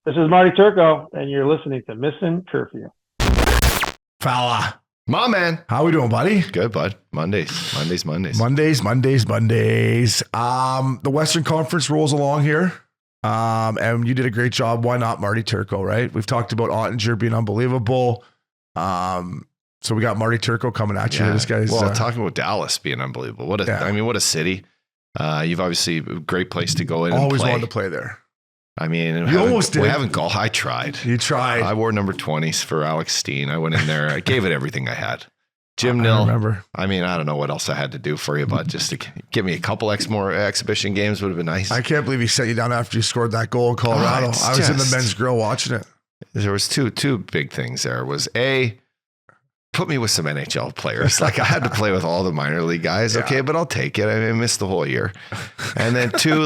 This is Marty Turco, and you're listening to Missin Curfew. Fella. My man. How we doing, buddy? Good, bud. Mondays. The Western Conference rolls along here. And you did a great job. Why not Marty Turco, right? We've talked about Oettinger being unbelievable. So we got Marty Turco coming at you. Yeah. This guy's talking about Dallas being unbelievable. What a city. You've obviously a great place to go in. Always and play. wanted to play there. I mean, you almost did. We haven't gone. I tried. You tried. I wore number 20s for Alex Steen. I went in there. I gave it everything I had. Jim I Nill. remember. I mean, I don't know what else I had to do for you, but just to give me a couple more exhibition games would have been nice. I can't believe he sent you down after you scored that goal in Colorado. I was in the men's grill watching it. There was two big things there. Was A, put me with some NHL players. Like I had to play with all the minor league guys. Yeah. Okay, but I'll take it. I missed the whole year. And then two,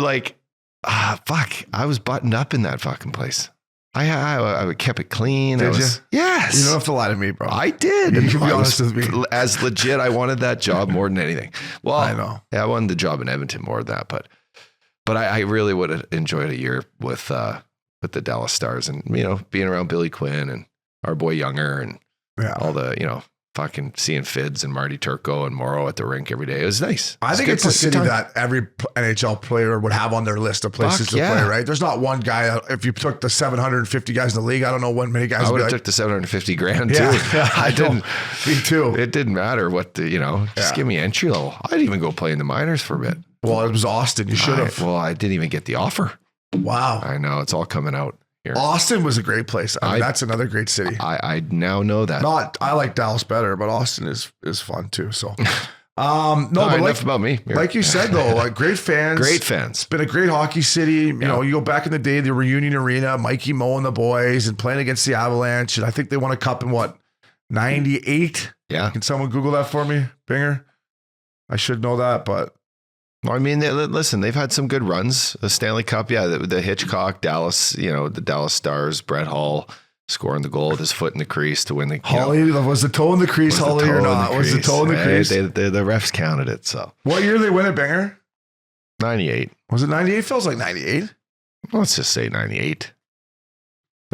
I was buttoned up in that fucking place. I kept it clean. Did you? Yes. You don't have to lie to me, bro. I did. You can be honest with me. As legit, I wanted that job more than anything. Well, I know. Yeah, I wanted the job in Edmonton more than that, but I really would have enjoyed a year with the Dallas Stars and, being around Billy Quinn and our boy Younger and all the, fucking seeing Fids and Marty Turco and Morrow at the rink every day. It was nice. I think it's a city that every NHL player would have on their list of places to play, right? There's not one guy. If you took the 750 guys in the league, I don't know what many guys I would would have took the 750 grand too. I didn't. Me too. It didn't matter what just give me entry level. I'd even go play in the minors for a bit. Well, it was Austin. You should have. Well, I didn't even get the offer. Wow. I know. It's all coming out here. Austin was a great place. I mean, that's another great city. I now know that. I like Dallas better, but Austin is fun too. So, but enough about me. Here. Like you said though, great fans. Great fans. It's been a great hockey city. You know, you go back in the day, the Reunion Arena, Mikey Moe and the boys, and playing against the Avalanche, and I think they won a cup in 98? Yeah. Can someone Google that for me, Binger? I should know that, but. Well, I mean, listen, they've had some good runs. The Stanley Cup, the Hitchcock, Dallas, the Dallas Stars, Brett Hall scoring the goal with his foot in the crease to win the. Was the toe in the crease, Holly, or not? Was the toe in the crease? The refs counted it. So what year did they win it, Binger? 98. Was it 98? Feels like 98. Well, let's just say 98.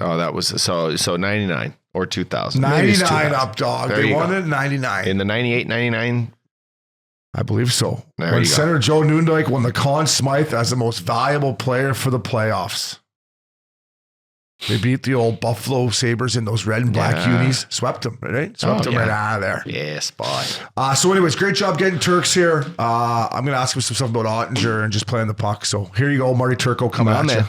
Oh, that was so 99 or 2000. 99 up, dog. They won it in 99. In the 98, 99. I believe so. There when you go. Senator Joe Nundyke won the Conn Smythe as the most valuable player for the playoffs. They beat the old Buffalo Sabres in those red and black unis. Swept them, right? Swept them right out of there. Yes, boy. So anyways, great job getting Turks here. I'm going to ask him some stuff about Oettinger and just playing the puck. So here you go, Marty Turco coming at you.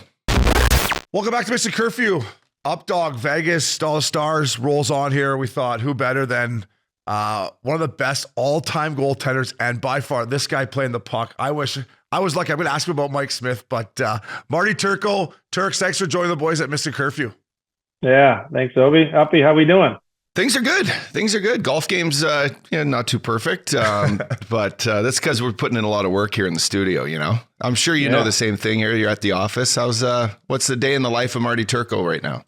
Welcome back to Missin Curfew. Up dog, Vegas, Dallas Stars rolls on here. We thought, who better than one of the best all-time goaltenders, and by far, this guy playing the puck. I wish I was lucky. I'm going to ask him about Mike Smith, but Marty Turco, Turks, thanks for joining the boys at Missin Curfew. Yeah, thanks, Obi. Uppy, how we doing? Things are good. Golf games, not too perfect, but that's because we're putting in a lot of work here in the studio. I'm sure you know the same thing here. You're at the office. What's the day in the life of Marty Turco right now?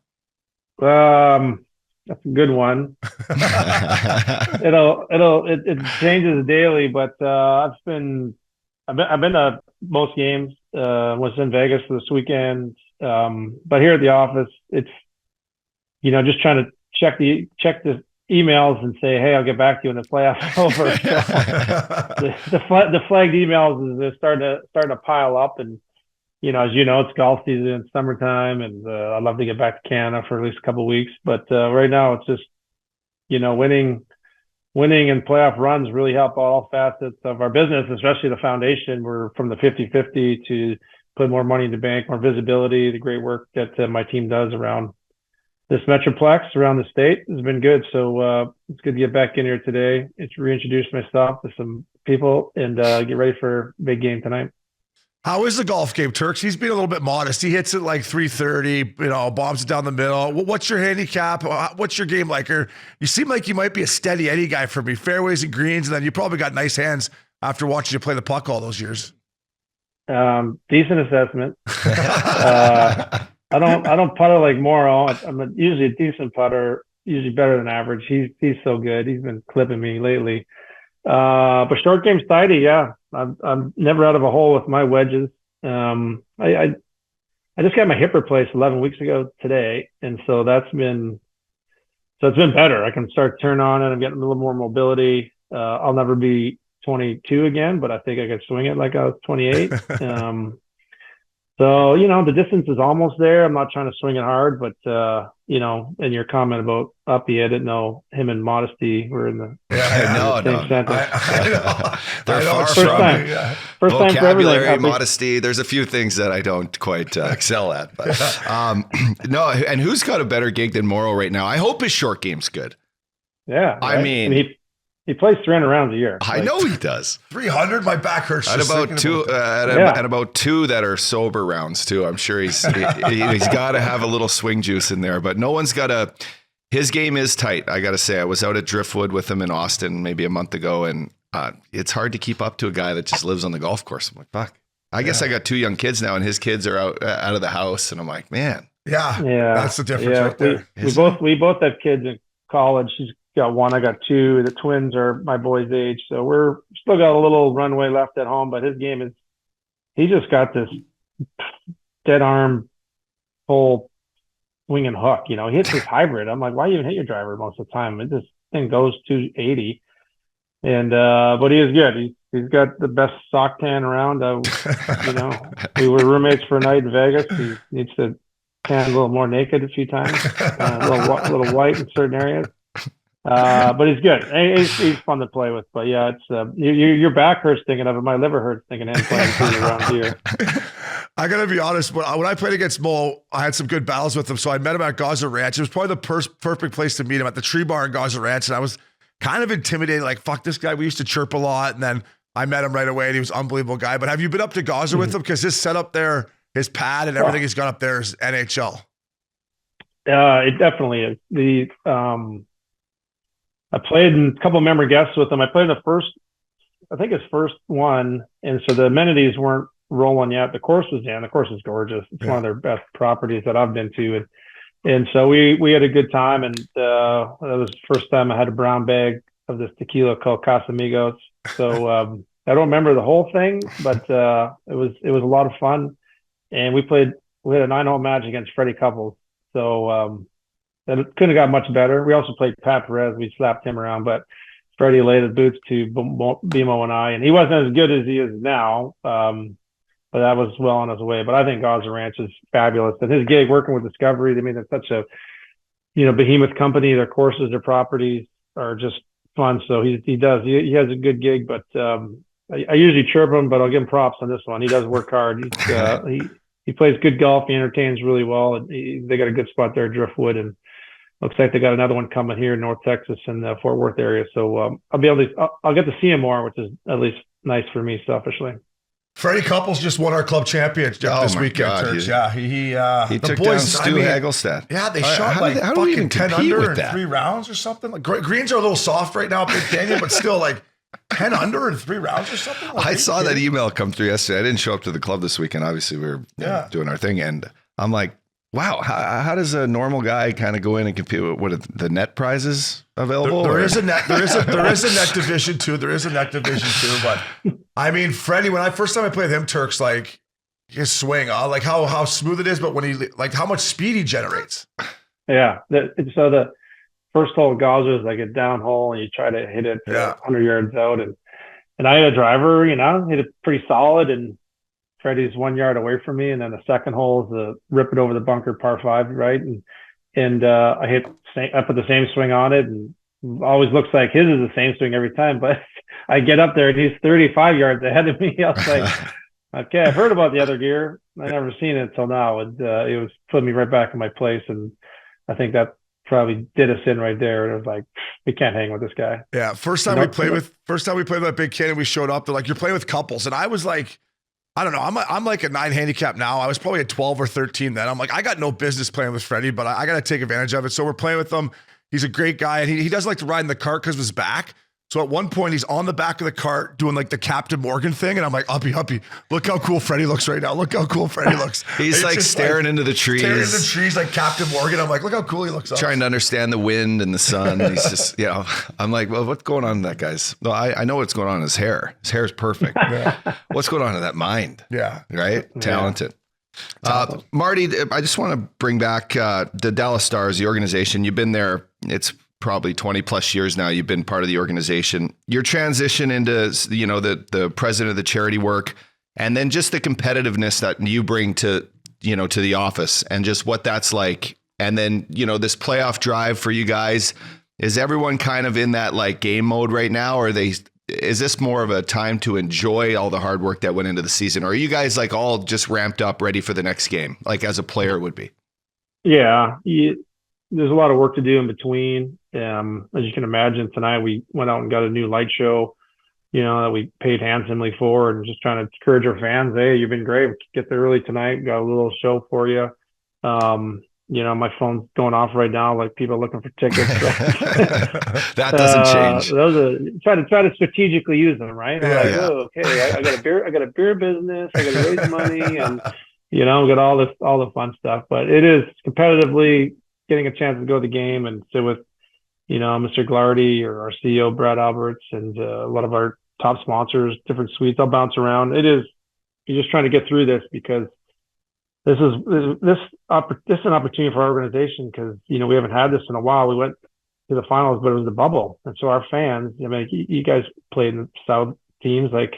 That's a good one. It changes daily, but I've been to most games. Was in Vegas this weekend, but here at the office, it's just trying to check the emails and say, hey, I'll get back to you when the playoffs over. the flagged emails is starting to pile up, and as it's golf season, it's summertime, and I'd love to get back to Canada for at least a couple of weeks. But right now, it's just winning and playoff runs really help all facets of our business, especially the foundation. We're from the 50-50 to put more money in the bank, more visibility. The great work that my team does around this Metroplex, around the state, has been good. So it's good to get back in here today. It's reintroduce myself to some people and get ready for a big game tonight. How is the golf game, Turks? He's been a little bit modest. He hits it like 330, bombs it down the middle. What's your handicap? What's your game like? Or you seem like you might be a steady Eddie guy for me. Fairways and greens, and then you probably got nice hands after watching you play the puck all those years. Decent assessment. I don't putter like Morrow. I'm usually a decent putter, usually better than average. He's so good. He's been clipping me lately. But short game's tidy, yeah. I'm never out of a hole with my wedges. I I just got my hip replaced 11 weeks ago today. And so it's been better. I can start turn on it. I'm getting a little more mobility. I'll never be 22 again, but I think I could swing it like I was 28. So, the distance is almost there. I'm not trying to swing it hard, but, and your comment about Uppy, I didn't know him and Modesty were in the same sentence. They're far first from time. it. First time for Vocabulary, everything. modesty. There's a few things that I don't quite excel at. But no, and who's got a better gig than Morrow right now? I hope his short game's good. Yeah. Right? I mean, he plays 300 rounds a year. I know he does. 300. My back hurts. At about two, at about 2 that are sober rounds too. I'm sure he's got to have a little swing juice in there. But no one's got a. His game is tight. I got to say, I was out at Driftwood with him in Austin maybe a month ago, and it's hard to keep up to a guy that just lives on the golf course. I'm like, fuck. I guess I got 2 young kids now, and his kids are out of the house, and I'm like, man. Yeah. That's the difference right there. We both have kids in college. She's got 1, I got 2. The twins are my boy's age, so we're still got a little runway left at home. But his game is, he just got this dead arm full swing and hook. He hits this hybrid. I'm like, why even hit your driver most of the time? This thing goes 280, and but he is good. He's got the best sock tan around. We were roommates for a night in Vegas. He needs to tan a little more naked a few times, a little white in certain areas. But he's good. He's fun to play with. But yeah, it's your back hurts thinking of it. My liver hurts thinking of him playing 2 rounds here. I gotta be honest. When I played against Mo, I had some good battles with him. So I met him at Gozzer Ranch. It was probably the perfect place to meet him, at the Tree Bar in Gozzer Ranch. And I was kind of intimidated. Like, fuck this guy. We used to chirp a lot, and then I met him right away, and he was an unbelievable guy. But have you been up to Gozzer with him? Because his setup there, his pad and everything he's got up there is NHL. It definitely is. I played in a couple of member guests with him. I played his first one, and so the amenities weren't rolling yet. The course was in. The course is gorgeous. It's one of their best properties that I've been to, and so we had a good time. And that was the first time I had a brown bag of this tequila called Casamigos. So I don't remember the whole thing, but it was a lot of fun. And we had a 9-hole match against Freddie Couples. So it couldn't have got much better. We also played Pat Perez. We slapped him around, but Freddie laid the boots to BMO and I, and he wasn't as good as he is now. But that was well on his way. But I think Gozzer Ranch is fabulous. And his gig working with Discovery, I mean, it's such a, behemoth company. Their courses, their properties are just fun. So he has a good gig, but I usually chirp him, but I'll give him props on this one. He does work hard. He plays good golf. He entertains really well. And they got a good spot there at Driftwood, and looks like they got another one coming here in North Texas in the Fort Worth area. So I'll get to see him more, which is at least nice for me selfishly. Freddie Couples just won our club championship this weekend. God, he took down Stu Hagelstad. Yeah, they shot how do we even 10 under in 3 rounds or something. Like, greens are a little soft right now, Big Canyon, but still like 10 under in 3 rounds or something. Like, I saw that email come through yesterday. I didn't show up to the club this weekend. Obviously, we were doing our thing, and I'm like, wow, how does a normal guy kind of go in and compete with what are the net prizes available? There is a net division too. There is a net division too. But I mean, Freddie, first time I played with him, Turks, like his swing, like how smooth it is, but when he how much speed he generates. Yeah. So the first hole of Gozzer is like a down hole, and you try to hit it 100 yards out, and I had a driver, hit it pretty solid, and Freddie's 1 yard away from me, and then the second hole is the rip it over the bunker par 5, right? And I put the same swing on it, and always looks like his is the same swing every time. But I get up there and he's 35 yards ahead of me. I was like, okay, I've heard about the other gear. I never seen it until now, and it was putting me right back in my place. And I think that probably did us in right there. And it was like, we can't hang with this guy. Yeah, first time we played with that Big Canyon, we showed up. They're like, you're playing with couples, and I was like, I don't know. I'm like a 9 handicap now. I was probably a 12 or 13 then. I'm like, I got no business playing with Freddie, but I got to take advantage of it. So we're playing with him. He's a great guy, and he doesn't like to ride in the cart because of his back. So at one point, he's on the back of the cart doing like the Captain Morgan thing, and I'm like, Uppy, look how cool Freddie looks right now. Look how cool Freddie looks. He's like staring into the trees. Staring into the trees like Captain Morgan. I'm like, look how cool he looks. Trying to understand the wind and the sun. He's just, I'm like, well, what's going on in that guy's? No, I know what's going on in his hair. His hair is perfect. What's going on in that mind? Yeah. Right? Talented. Marty, I just want to bring back the Dallas Stars, the organization. You've been there. It's probably 20 plus years now. You've been part of the organization. Your transition into, you know, the president of the charity work, and then just the competitiveness that you bring to, you know, to the office, and just what that's like. And then, you know, this playoff drive for you guys, is everyone kind of in that like game mode right now? Or is this more of a time to enjoy all the hard work that went into the season? Or are you guys like all just ramped up, ready for the next game, like as a player would be? Yeah, there's a lot of work to do in between. As you can imagine, tonight we went out and got a new light show, you know, that we paid handsomely for, and just trying to encourage our fans. Hey, you've been great. Get there early tonight. Got a little show for you. You know, my phone's going off right now, like people looking for tickets. That doesn't change. Those are try to strategically use them, right? Yeah, Like, oh, okay, I got a beer business. I got to raise money, and you know, get all the fun stuff. But it is competitively getting a chance to go to the game and sit with, you know, Mr. Glardy or our CEO Brad Alberts and a lot of our top sponsors, different suites. I'll bounce around. You're just trying to get through this, because this is an opportunity for our organization, because, you know, we haven't had this in a while. We went to the finals, but it was the bubble. And so our fans, I mean, you guys played in the South teams, like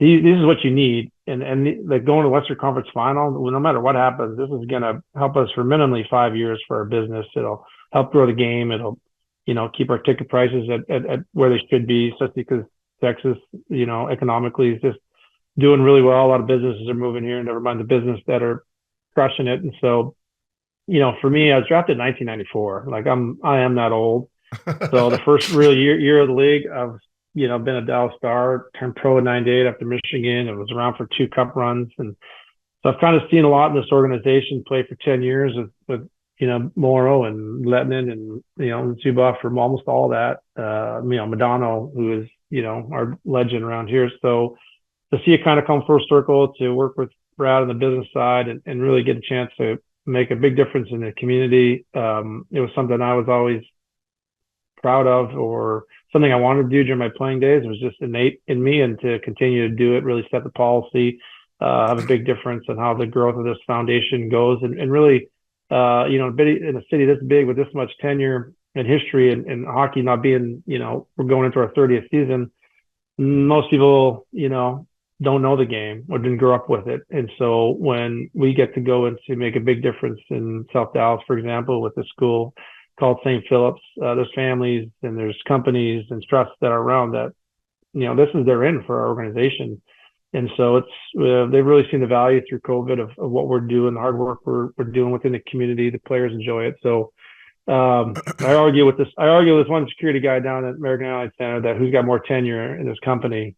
this is what you need. And like going to Western Conference final, no matter what happens, this is going to help us for minimally 5 years for our business. It'll help grow the game. It'll, you know, keep our ticket prices at where they should be, especially because Texas, you know, economically is just doing really well. A lot of businesses are moving here, never mind the business that are crushing it. And so, you know, for me, I was drafted in 1994. Like I am that old. So the first real year of the league, I've, you know, been a Dallas Star, turned pro in '98 after Michigan, and was around for 2 cup runs. And so I've kind of seen a lot in this organization, played for 10 years with you know, Morrow and Lettinen and, you know, Zuboff for almost all that. You know, Madonna, who is, you know, our legend around here. So to see it kind of come full circle, to work with Brad on the business side and really get a chance to make a big difference in the community. It was something I was always proud of, or something I wanted to do during my playing days. It was just innate in me, and to continue to do it, really set the policy, have a big difference in how the growth of this foundation goes, and really, you know, in a city this big with this much tenure and history, and hockey not being, you know, we're going into our 30th season. Most people, you know, don't know the game or didn't grow up with it. And so when we get to go and to make a big difference in South Dallas, for example, with a school called St. Philip's, there's families and there's companies and trusts that are around that, you know, this is they're in for our organization. And so it's they've really seen the value through COVID of what we're doing, the hard work we're doing within the community. The players enjoy it. So I argue with this one security guy down at American Airlines Center that who's got more tenure in this company.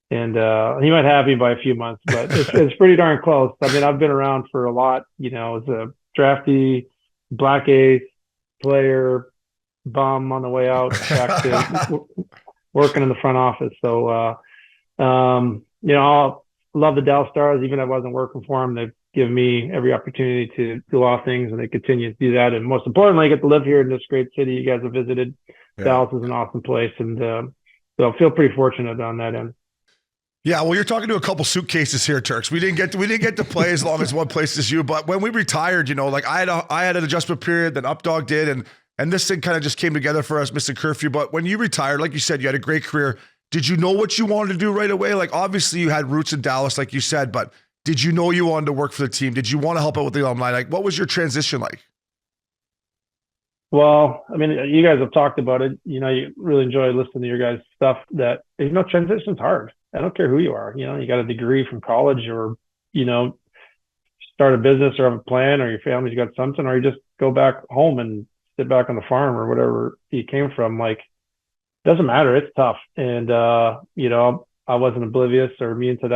And he might have me by a few months, but it's pretty darn close. I mean, I've been around for a lot, you know, as a draftee, black ace, player, bum on the way out, back to working in the front office. So, you know, I love the Dallas Stars. Even if I wasn't working for them, they've given me every opportunity to do a lot of things, and they continue to do that. And most importantly, I get to live here in this great city you guys have visited. Yeah. Dallas is an awesome place, and so I feel pretty fortunate on that end. Yeah, well, you're talking to a couple suitcases here, Turks. We didn't get to play as long as one place as you, but when we retired, you know, like I had an adjustment period, then Updog did, and this thing kind of just came together for us, Missin Curfew. But when you retired, like you said, you had a great career. Did you know what you wanted to do right away? Like, obviously you had roots in Dallas, like you said, but did you know you wanted to work for the team? Did you want to help out with the alumni? Like, what was your transition like? Well, I mean, you guys have talked about it. You know, you really enjoy listening to your guys' stuff. That, you know, transition's hard. I don't care who you are. You know, you got a degree from college, or, you know, start a business or have a plan, or your family's got something, or you just go back home and sit back on the farm or whatever you came from. Like, doesn't matter. It's tough. And, you know, I wasn't oblivious or immune to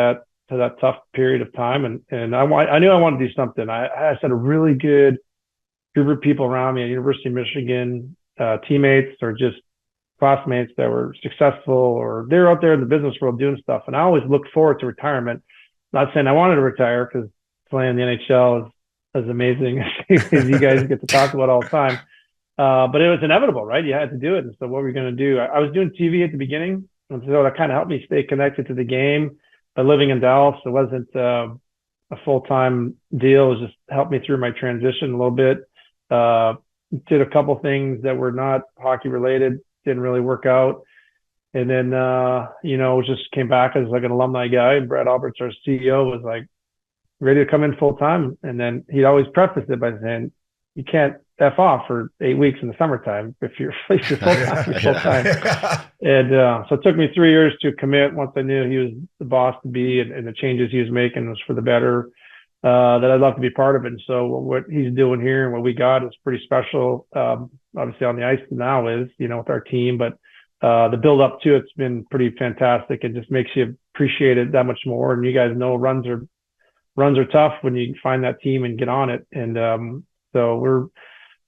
that tough period of time. And I knew I wanted to do something. I had a really good group of people around me at University of Michigan, teammates or just classmates that were successful, or they're out there in the business world doing stuff. And I always looked forward to retirement. Not saying I wanted to retire, because playing the NHL is as amazing as you guys get to talk about all the time. But it was inevitable, right? You had to do it. And so what were we going to do? I was doing TV at the beginning, and so that kind of helped me stay connected to the game by living in Dallas. It wasn't, a full-time deal. It just helped me through my transition a little bit. Did a couple things that were not hockey related, didn't really work out. And then, just came back as like an alumni guy. And Brad Alberts, our CEO, was like ready to come in full time. And then he'd always preface it by saying, you can't F off for 8 weeks in the summertime. If you're full time, you're full time. And so it took me 3 years to commit once I knew he was the boss to be, and the changes he was making was for the better, that I'd love to be part of it. And so what he's doing here and what we got is pretty special. Obviously on the ice now is, with our team, but the build up to it's been pretty fantastic. It just makes you appreciate it that much more. And you guys know runs are tough when you find that team and get on it. And so we're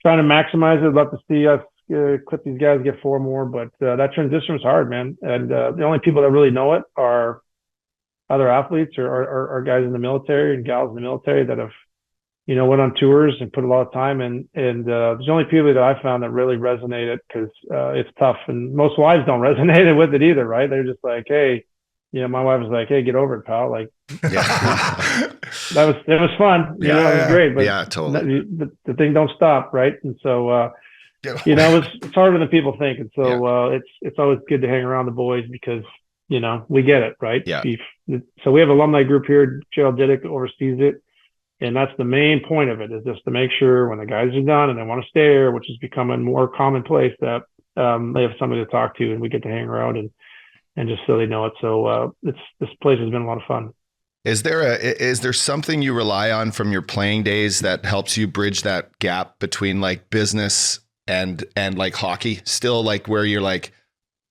trying to maximize it. Love to see us clip these guys, get 4 more, but that transition was hard, man. And the only people that really know it are other athletes or guys in the military and gals in the military that have, went on tours and put a lot of time in. And there's only people that I found that really resonated, because it's tough, and most wives don't resonate with it either, right? They're just like, hey, my wife was like, hey, get over it, pal. Like, it was fun. It was great, but totally. The thing don't stop, right? And so, it's harder than people think. And so it's always good to hang around the boys, because, we get it, right? Yeah. So we have an alumni group here. Gerald Diddick oversees it. And that's the main point of it, is just to make sure when the guys are done and they want to stay here, which is becoming more commonplace, that they have somebody to talk to, and we get to hang around and just so they know it. So this place has been a lot of fun. Is there something you rely on from your playing days that helps you bridge that gap between like business and like hockey still, like where you're like,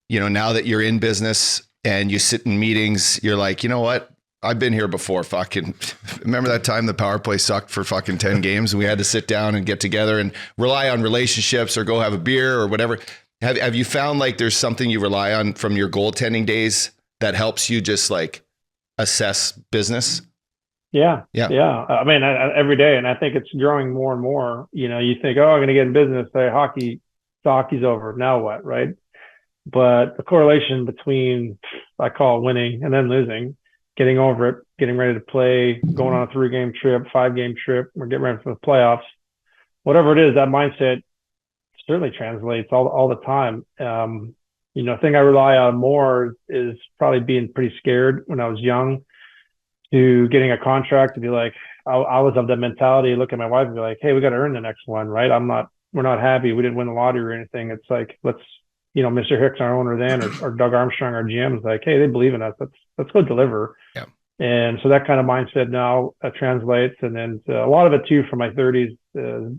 now that you're in business and you sit in meetings, you're like, you know what? I've been here before. Fucking remember that time the power play sucked for fucking 10 games and we had to sit down and get together and rely on relationships or go have a beer or whatever. Have you found like there's something you rely on from your goaltending days that helps you just like assess business? Yeah. I mean, every day, and I think it's growing more and more. You think, oh, I'm going to get in business. Say hockey's over. Now what, right? But the correlation between, I call it winning and then losing, getting over it, getting ready to play, going on a 3-game trip, 5-game trip, we're getting ready for the playoffs, whatever it is, that mindset certainly translates all the time. The thing I rely on more is probably being pretty scared when I was young to getting a contract, to be like, I was of that mentality, look at my wife and be like, hey, we got to earn the next one, right? We're not happy. We didn't win the lottery or anything. It's like, let's, Mr. Hicks, our owner then, or Doug Armstrong, our GM, is like, hey, they believe in us. Let's go deliver. Yeah. And so that kind of mindset now translates. And then a lot of it too, from my 30s,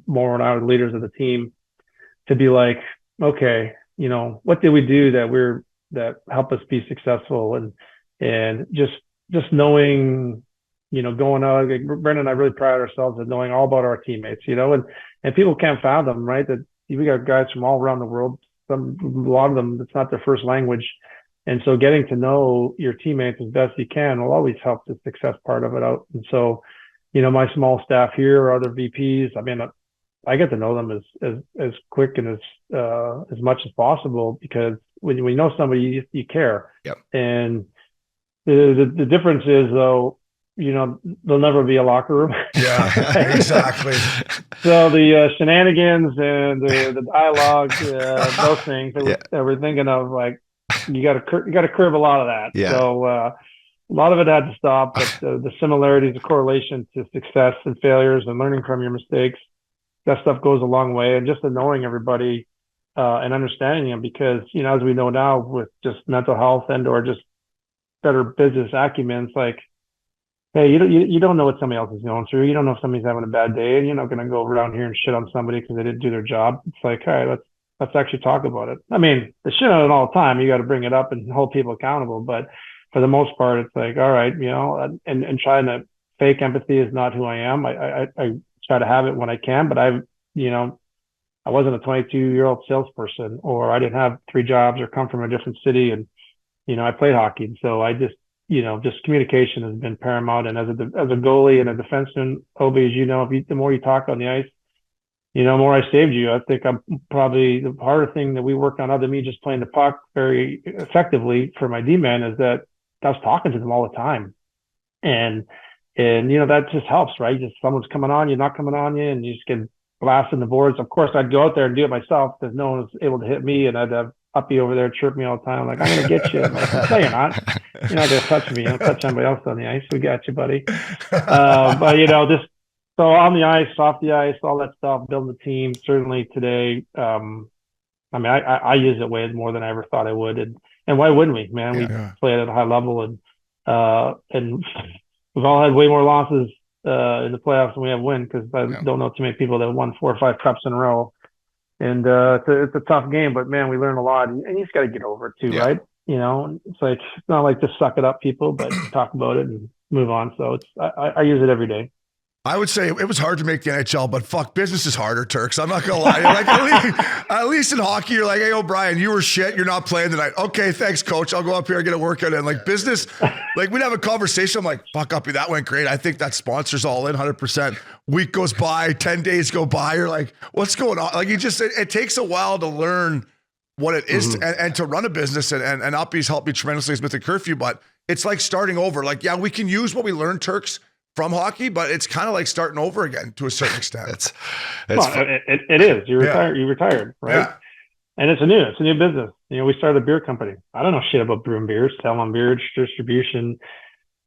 more when I was leaders of the team, to be like, okay, what did we do that helped us be successful? And just knowing, going out, like Brendan and I really pride ourselves in knowing all about our teammates, and people can't fathom, right, that we got guys from all around the world. A lot of them, it's not their first language. And so getting to know your teammates as best you can will always help the success part of it out. And so, my small staff here or other VPs, I mean, I get to know them as quick and as much as possible, because when we know somebody, you care. Yep. And the difference is, though, there'll never be a locker room. Yeah, exactly. So the shenanigans and the dialogue, those things that we're thinking of, like, you got to curb a lot of that. Yeah. So a lot of it had to stop, but the similarities, the correlation to success and failures and learning from your mistakes, that stuff goes a long way. And just knowing everybody and understanding them, because, as we know now, with just mental health and or just better business acumen, it's like, hey, you don't know what somebody else is going through. You don't know if somebody's having a bad day, and you're not going to go around here and shit on somebody because they didn't do their job. It's like, all right, let's actually talk about it. I mean, they shit on it all the time. You got to bring it up and hold people accountable. But for the most part, it's like, all right, and trying to fake empathy is not who I am. I try to have it when I can, but I wasn't a 22-year-old salesperson, or I didn't have 3 jobs or come from a different city. And, I played hockey. And so I just, just communication has been paramount. And as a goalie and a defenseman, Obi, as the more you talk on the ice, the more I saved you. I think I'm probably the harder thing that we worked on, other than me just playing the puck very effectively for my D-man, is that I was talking to them all the time. And And, that just helps, right? Just someone's coming on you, not coming on you, and you just get blasting the boards. Of course, I'd go out there and do it myself because no one was able to hit me, and I'd have Uppy over there chirp me all the time, like, I'm going to get you. I'm like, no, you're not. You're not going to touch me. You'll touch somebody else on the ice. We got you, buddy. But, just so on the ice, off the ice, all that stuff, building the team, certainly today, I use it way more than I ever thought I would. And why wouldn't we, man? We play at a high level, and we've all had way more losses in the playoffs than we have win, because I don't know too many people that won 4 or 5 cups in a row. And it's a tough game, but man, we learn a lot, and you just got to get over it too, right? It's like, it's not like just suck it up, people, but talk about it and move on. So I use it every day. I would say it was hard to make the NHL, but fuck, business is harder, Turks. I'm not gonna lie. Like, at least in hockey, you're like, hey, O'Brien, you were shit. You're not playing tonight. Okay, thanks, coach. I'll go up here and get a workout in. Like, business, like, we'd have a conversation. I'm like, fuck, Uppy, that went great. I think that sponsor's all in 100%. Week goes by, 10 days go by. You're like, what's going on? Like, it takes a while to learn what it is and to run a business. And Uppy's helped me tremendously with the curfew, but it's like starting over. Like, yeah, we can use what we learned, Turks, from hockey, but it's kind of like starting over again to a certain extent. It is. You retired, right? Yeah. And it's a new business. We started a beer company. I don't know shit about brewing beers, selling beer distribution.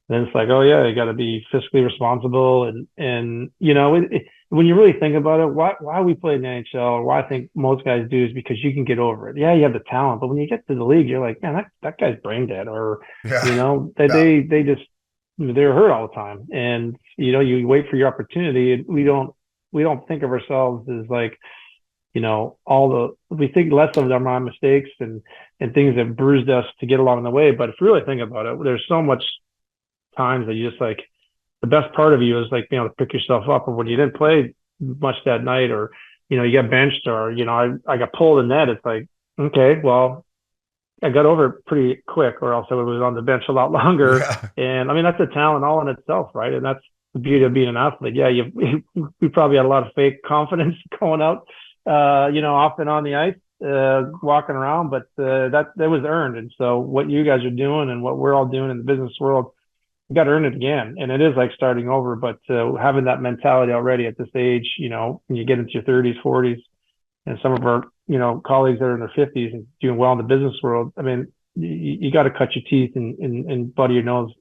Then it's like, oh yeah, you got to be fiscally responsible, and when you really think about it, why we play in the NHL, or why I think most guys do, is because you can get over it. Yeah, you have the talent, but when you get to the league, you're like, man, that guy's brain dead, or they just. They're hurt all the time, and you wait for your opportunity. And we don't think of ourselves as like, we think less of them on mistakes and things that bruised us to get along the way. But if you really think about it, there's so much times that you just like, the best part of you is like being able to pick yourself up, or when you didn't play much that night, or you got benched, or I got pulled in net. It's like, okay, well, I got over it pretty quick, or else I was on the bench a lot longer. Yeah. And that's a talent all in itself, right? And that's the beauty of being an athlete. Yeah, we probably had a lot of fake confidence going out, off and on the ice, walking around, but that was earned. And so what you guys are doing and what we're all doing in the business world, we got to earn it again. And it is like starting over, but having that mentality already at this age, when you get into your 30s, 40s, and some of our colleagues that are in their 50s and doing well in the business world, you got to cut your teeth and butter your nose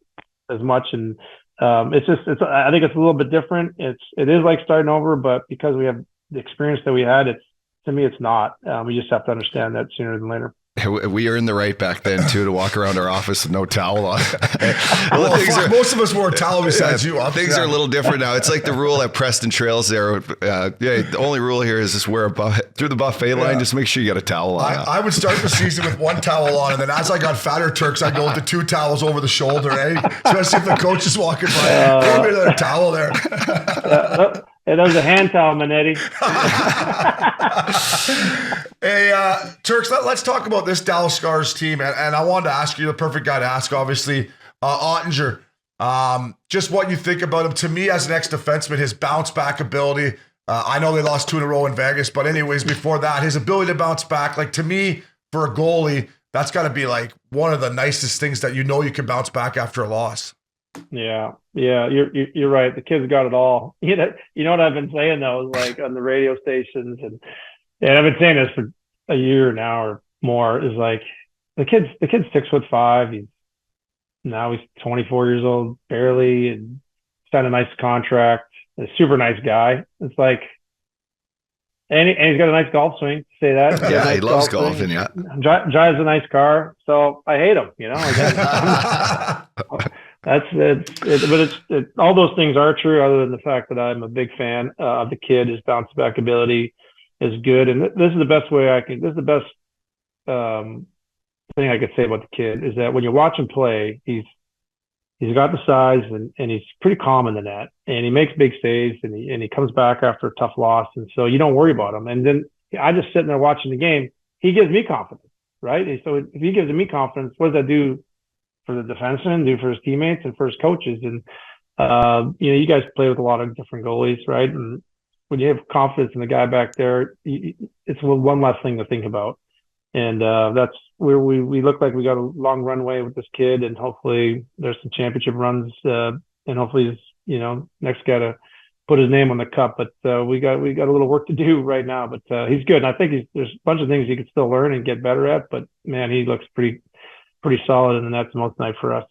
as much. And I think it's a little bit different. It is like starting over, but because we have the experience that we had, to me, it's not. We just have to understand that sooner than later. We earned the right back then too to walk around our office with no towel on. Most of us wore a towel besides you. Things are a little different now. It's like the rule at Preston Trails there. The only rule here is just wear through the buffet line. Just make sure you got a towel on. I would start the season with one towel on, and then as I got fatter, Turks, I'd go with the 2 towels over the shoulder. Especially if the coach is walking by. Maybe another towel there. That was a hand towel, Manetti. Hey, Turks, let's talk about this Dallas Stars team. And I wanted to ask you, the perfect guy to ask, obviously, Oettinger. Just what you think about him. To me, as an ex-defenseman, his bounce-back ability. I know they lost 2 in a row in Vegas, but anyways, before that, his ability to bounce back, like, to me, for a goalie, that's got to be, like, one of the nicest things that you can bounce back after a loss. Yeah, you're right. The kid's got it all. You know what I've been saying though, is like on the radio stations, and I've been saying this for a year now or more, is like the kid's 6'5". He's 24 years old, barely, and signed a nice contract. A super nice guy. It's like, and he's got a nice golf swing. Say that. Yeah, he loves golfing. Yeah, drives a nice car. So I hate him. But all those things are true, other than the fact that I'm a big fan of the kid. His bounce back ability is good, and this is the best thing I could say about the kid, is that when you watch him play, he's got the size, and he's pretty calm in the net, and he makes big saves, and he comes back after a tough loss, and so you don't worry about him. And then I just sitting there watching the game, he gives me confidence, right? And so if he gives me confidence, what does that do for the defenseman, do for his teammates, and for his coaches? And you guys play with a lot of different goalies, right? And when you have confidence in the guy back there, it's one less thing to think about. And that's where we look like we got a long runway with this kid, and hopefully there's some championship runs, and hopefully next guy to put his name on the cup. But we got a little work to do right now. But he's good. And I think there's a bunch of things he could still learn and get better at. But man, he looks pretty solid in the nets most night for us.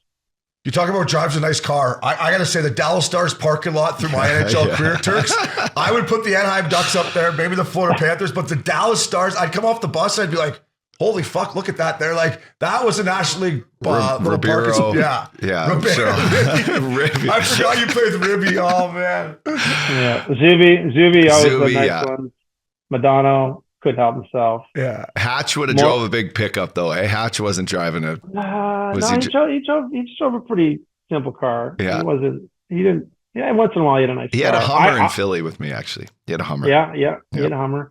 You talk about drives a nice car. I got to say, the Dallas Stars parking lot through my NHL career, Turks, I would put the Anaheim Ducks up there, maybe the Florida Panthers, but the Dallas Stars, I'd come off the bus, I'd be like, holy fuck, look at that. They're like, that was a National League Ribeiro. Yeah. Sure. I forgot you played with Ribby. Oh, man. Yeah. Zuby always a nice one. Madonna couldn't help himself. Yeah. Hatch would have drove a big pickup, though. Hey, Hatch wasn't driving it. He drove a pretty simple car. Yeah. Once in a while he had a nice car. He had a Hummer in Philly with me, actually. He had a Hummer. Yeah. He had a Hummer.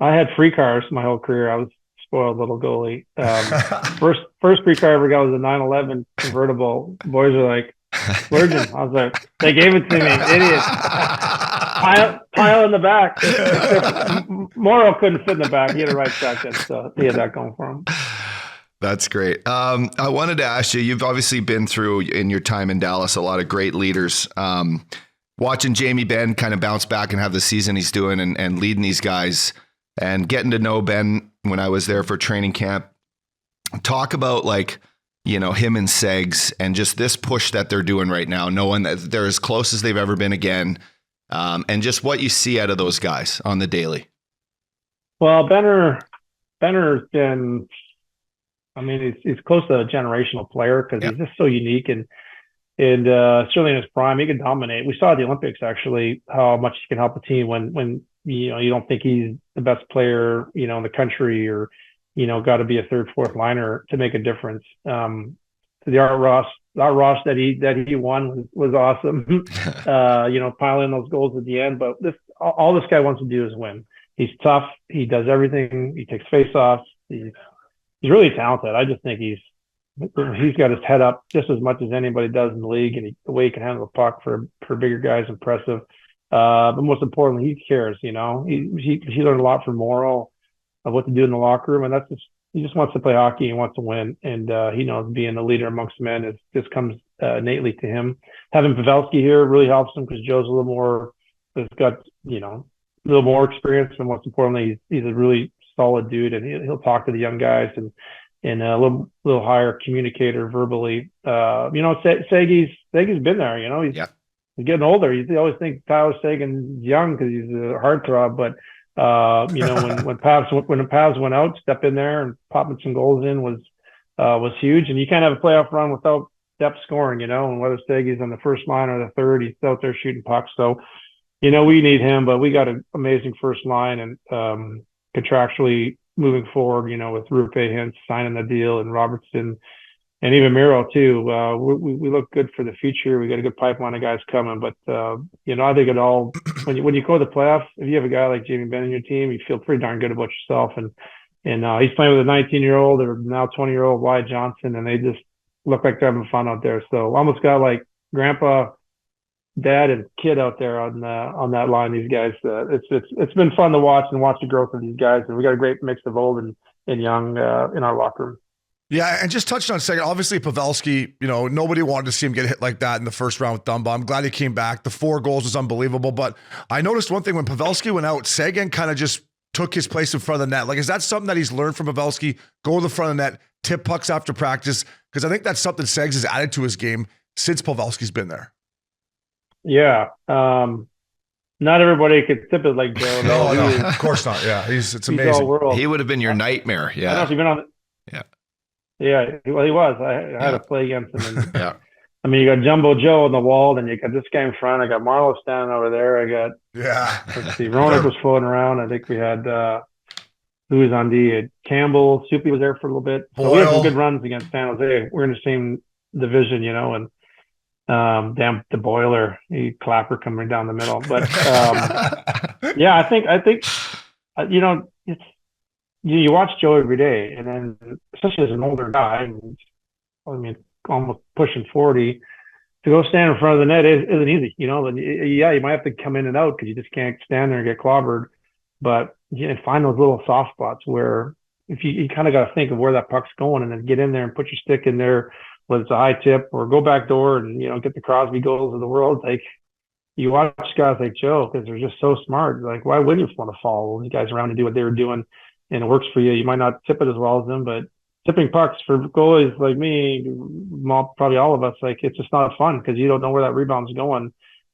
I had free cars my whole career. I was a spoiled little goalie. First free car I ever got was a 911 convertible. Boys are like, virgin. I was like, they gave it to me, idiot. Pile in the back. Morrow couldn't fit in the back. He had a right second, so he had that going for him. That's great. I wanted to ask you, you've obviously been through in your time in Dallas a lot of great leaders. Watching Jamie Benn kind of bounce back and have the season he's doing and leading these guys, and getting to know Ben when I was there for training camp. Talk about him and Segs and just this push that they're doing right now, knowing that they're as close as they've ever been again. And just what you see out of those guys on the daily. Well, Benner's been, he's close to a generational player because he's just so unique and certainly in his prime, he can dominate. We saw at the Olympics actually how much he can help a team when you don't think he's the best player, in the country or, got to be a third, fourth liner to make a difference. The Art Ross that he won was awesome. Piling those goals at the end. But all this guy wants to do is win. He's tough. He does everything. He takes face-offs. He's really talented. I just think he's got his head up just as much as anybody does in the league, and the way he can handle the puck for bigger guys, impressive. But most importantly, he cares. He learned a lot from Morrow of what to do in the locker room, and he just wants to play hockey and wants to win. And he knows being a leader amongst men just comes innately to him. Having Pavelski here really helps him because Joe's has got a little more experience, and most importantly, he's a really solid dude, and he'll talk to the young guys and a little higher communicator verbally. Seggy's been there. He's getting older. You always think Tyler Seguin's young because he's a heartthrob, but when Pavs went out, step in there and popping some goals in was huge. And you can't have a playoff run without depth scoring, and whether Seggy's on the first line or the third, he's out there shooting pucks. So, we need him, but we got an amazing first line, and contractually moving forward, with Rupe Hintz signing the deal and Robertson and even Miro too. We look good for the future. We got a good pipeline of guys coming, but I think it all, when you go to the playoffs, if you have a guy like Jamie Benn in your team, you feel pretty darn good about yourself. And he's playing with a 19-year-old or now 20-year-old Wyatt Johnson, and they just look like they're having fun out there. So almost got like grandpa, dad, and kid out there on that line. These guys, it's been fun to watch the growth of these guys, and we got a great mix of old and young in our locker room. Yeah, and just touching on Seguin, obviously Pavelski, nobody wanted to see him get hit like that in the first round with Dumba. I'm glad he came back. The 4 goals was unbelievable, but I noticed one thing when Pavelski went out, Seguin kind of just took his place in front of the net. Like, is that something that he's learned from Pavelski? Go to the front of the net, tip pucks after practice? Because I think that's something Segs has added to his game since Pavelski's been there. Yeah. Not everybody could tip it like Joe. No, of course not. Yeah, it's amazing. All world. He would have been your nightmare. Yeah. I don't know if you've been on. Yeah. Well, he was. I had to play against him. And, yeah. You got Jumbo Joe on the wall, then you got this guy in front. I got Marlowe standing over there. I got let's see, Roenick was floating around. I think we had who was on D? Campbell, Soupy was there for a little bit. So we had some good runs against San Jose. We're in the same division, and damn the boiler, Clapper coming down the middle. But I think it's you watch Joe every day, and then especially as an older guy, almost pushing 40, to go stand in front of the net isn't easy. You might have to come in and out because you just can't stand there and get clobbered. But find those little soft spots where if you kind of got to think of where that puck's going, and then get in there and put your stick in there, whether it's a high tip or go back door and get the Crosby goals of the world. Like you watch guys like Joe because they're just so smart. Like, why wouldn't you want to follow these guys around and do what they were doing, and it works for you? You might not tip it as well as them, but tipping pucks for goalies like me, probably all of us, like it's just not fun because you don't know where that rebound's going,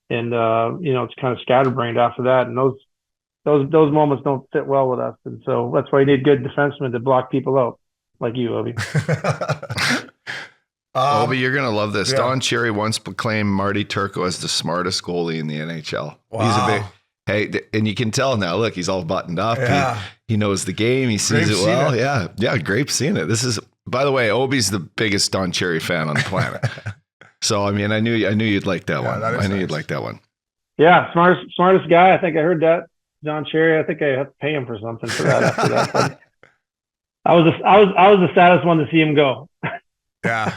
and it's kind of scatterbrained after that, and those moments don't fit well with us, and so that's why you need good defensemen to block people out, like you, Obi. Obi, you're gonna love this. Yeah. Don Cherry once proclaimed Marty Turco as the smartest goalie in the NHL. Wow. He's a big and you can tell now. Look, he's all buttoned up. Yeah. He knows the game. He sees Grape's it well. seen it. Yeah, Grape's seen it. This is, by the way, Obi's the biggest Don Cherry fan on the planet. So I mean, I knew you'd like that one. I knew you'd like that one. Yeah, smartest guy. I think I heard that. John Cherry. I think I have to pay him for something for that. After that, but I was the saddest one to see him go. Yeah.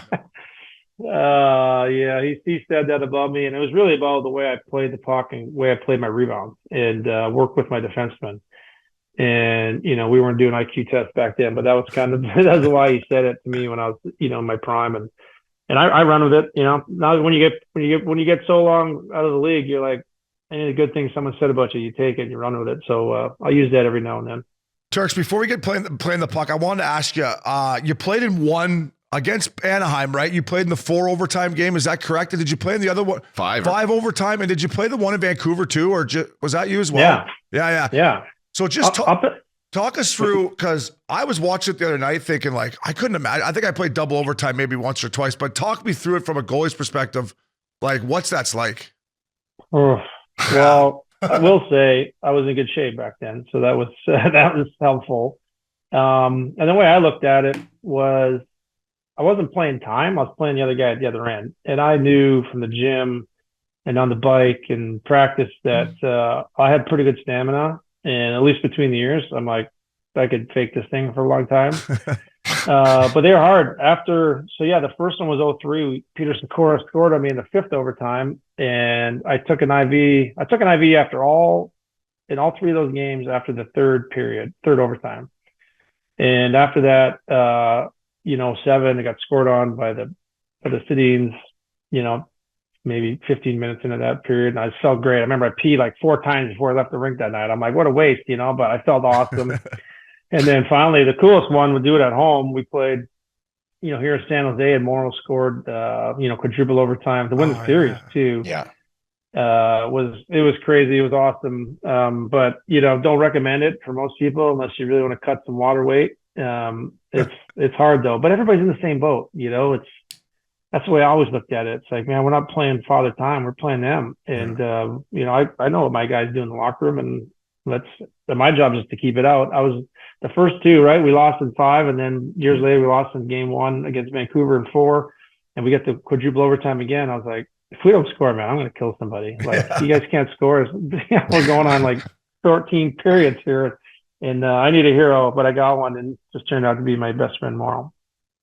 Yeah, he said that about me, and it was really about the way I played the puck and the way I played my rebounds and worked with my defensemen. And we weren't doing IQ tests back then, but that was kind of that's why he said it to me when I was in my prime, and I run with it. Now when you get so long out of the league, you're like, any good thing someone said about you, you take it, and you run with it. So I use that every now and then. Turks, before we get playing the puck, I wanted to ask you. You played in one against Anaheim, right? You played in the 4 overtime game. Is that correct? And did you play in the other one? 5 overtime. And did you play the one in Vancouver too, or was that you as well? Yeah. So just talk us through, because I was watching it the other night thinking, like, I couldn't imagine. I think I played double overtime maybe once or twice, but talk me through it from a goalie's perspective. Like, what's that's like? Well, I will say I was in good shape back then, so that was helpful. And the way I looked at it was, I wasn't playing time. I was playing the other guy at the other end, and I knew from the gym and on the bike and practice that I had pretty good stamina, and at least between the years, I'm like, I could fake this thing for a long time. But they were hard after. So yeah, the first one was 0-3. Peterson scored on me in the 5th overtime, and I took an IV. I took an IV in all 3 of those games after the 3rd overtime. And after that, 7, it got scored on by the Sedins, maybe 15 minutes into that period. And I felt great. I remember I peed like 4 times before I left the rink that night. I'm like, what a waste, but I felt awesome. And then finally, the coolest one would do it at home. We played, here in San Jose, and Morrow scored, quadruple overtime to win the series too. Yeah. It was crazy. It was awesome. But don't recommend it for most people unless you really want to cut some water weight. It's hard though, but everybody's in the same boat. That's the way I always looked at it. It's like, man, we're not playing father time, we're playing them. And I know what my guys do in the locker room, and my job is to keep it out. I was the first 2, right? We lost in 5, and then years later we lost in game 1 against Vancouver in 4, and we get the quadruple overtime again. I was like, if we don't score, man, I'm going to kill somebody. Like, you guys can't score. We're going on like 13 periods here. And I need a hero, but I got one, and just turned out to be my best friend, Morrow.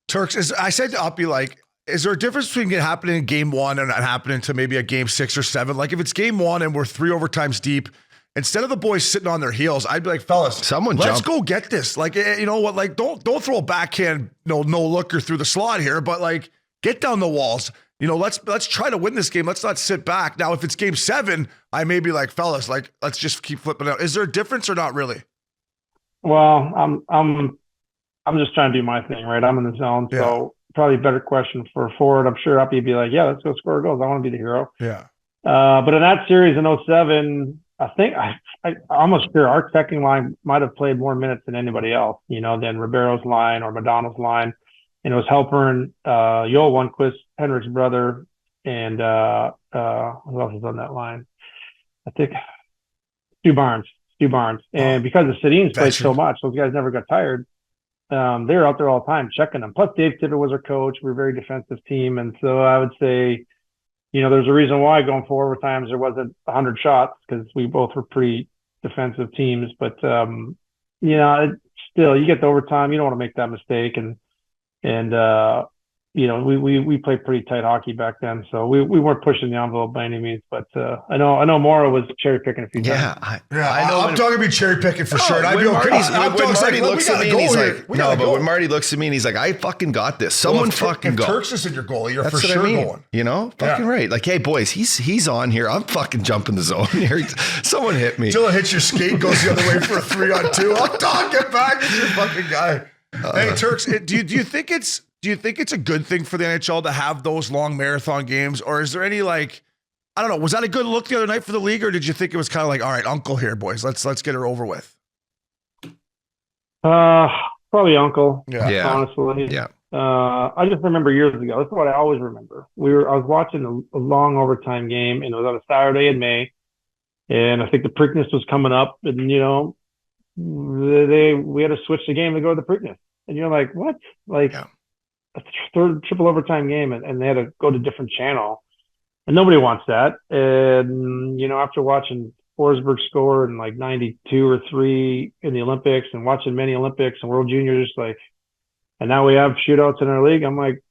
Turks, I said to Uppy, like, is there a difference between it happening in game 1 and not happening to maybe a game 6 or 7? Like, if it's game 1 and we're 3 overtimes deep, instead of the boys sitting on their heels, I'd be like, fellas, let's go get this. Like, you know what? Like, don't throw a backhand, no looker through the slot here, but like, get down the walls. Let's try to win this game. Let's not sit back. Now, if it's game 7, I may be like, fellas, like, let's just keep flipping out. Is there a difference or not really? Well, I'm just trying to do my thing, right? I'm in the zone, so probably a better question for a forward. I'm sure Uppy would be like, yeah, let's go score goals. I want to be the hero. Yeah. But in that series in 07, I think I'm almost sure our checking line might have played more minutes than anybody else, than Ribeiro's line or Madonna's line. And it was Halpern, Joel Lundqvist, Henrik's brother, and who else was on that line? I think Stu Barnes. And because the Sedins played so much, those guys never got tired. They were out there all the time checking them. Plus, Dave Tippett was our coach. We're a very defensive team. And so I would say, there's a reason why going 4 overtimes there wasn't 100 shots, because we both were pretty defensive teams. But, still, you get to overtime. You don't want to make that mistake. And we played pretty tight hockey back then, so we weren't pushing the envelope by any means. But I know Maura was cherry picking a few times. I know. I'm talking about cherry picking for sure. When Marty looks at me and he's like, when Marty looks at me and he's like, I fucking got this. Someone fucking go. If Turks is in your goalie, you're That's for sure going. You know, fucking right. Like, hey boys, he's on here. I'm fucking jumping the zone here. Someone hit me. Dylan hits your skate, goes the other way for a 3-on-2. Oh, dog, get back! It's your fucking guy. Hey Turks, do you think it's a good thing for the NHL to have those long marathon games, or is there any like, I don't know, was that a good look the other night for the league, or did you think it was kind of like, all right, uncle here, boys, let's get her over with? Probably uncle. Yeah. Honestly. Yeah. I just remember years ago. That's what I always remember. I was watching a long overtime game, and it was on a Saturday in May, and I think the Preakness was coming up, and we had to switch the game to go to the Preakness, and you're like, what? Like. Yeah. A third triple overtime game, and they had to go to a different channel, and nobody wants that. And after watching Forsberg score in like 92 or 3 in the Olympics, and watching many Olympics and World Juniors, and now we have shootouts in our league, I'm like,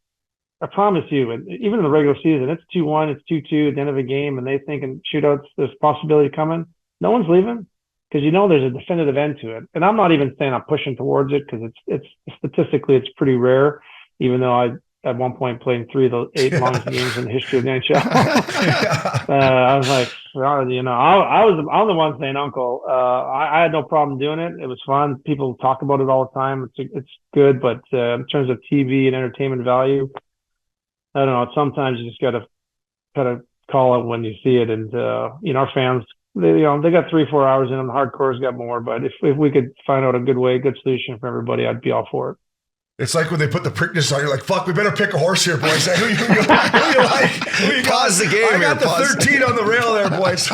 I promise you, and even in the regular season, it's 2-1, it's 2-2 at the end of a game, and they thinking shootouts, there's possibility coming. No one's leaving, because there's a definitive end to it. And I'm not even saying I'm pushing towards it, because it's statistically it's pretty rare. Even though I, at one point, played in 3 of the 8 longest games in the history of the NHL. I was like, I'm the one saying uncle. I had no problem doing it. It was fun. People talk about it all the time. It's good, but in terms of TV and entertainment value, I don't know. Sometimes you just got to kind of call it when you see it. And, our fans, they got 3-4 hours in them. The hardcore's got more. But if we could find out a good solution for everybody, I'd be all for it. It's like when they put the Preakness on, you're like, fuck, we better pick a horse here, boys. Who you like? Who you Pause the game. I got the 13 on the rail there, boys.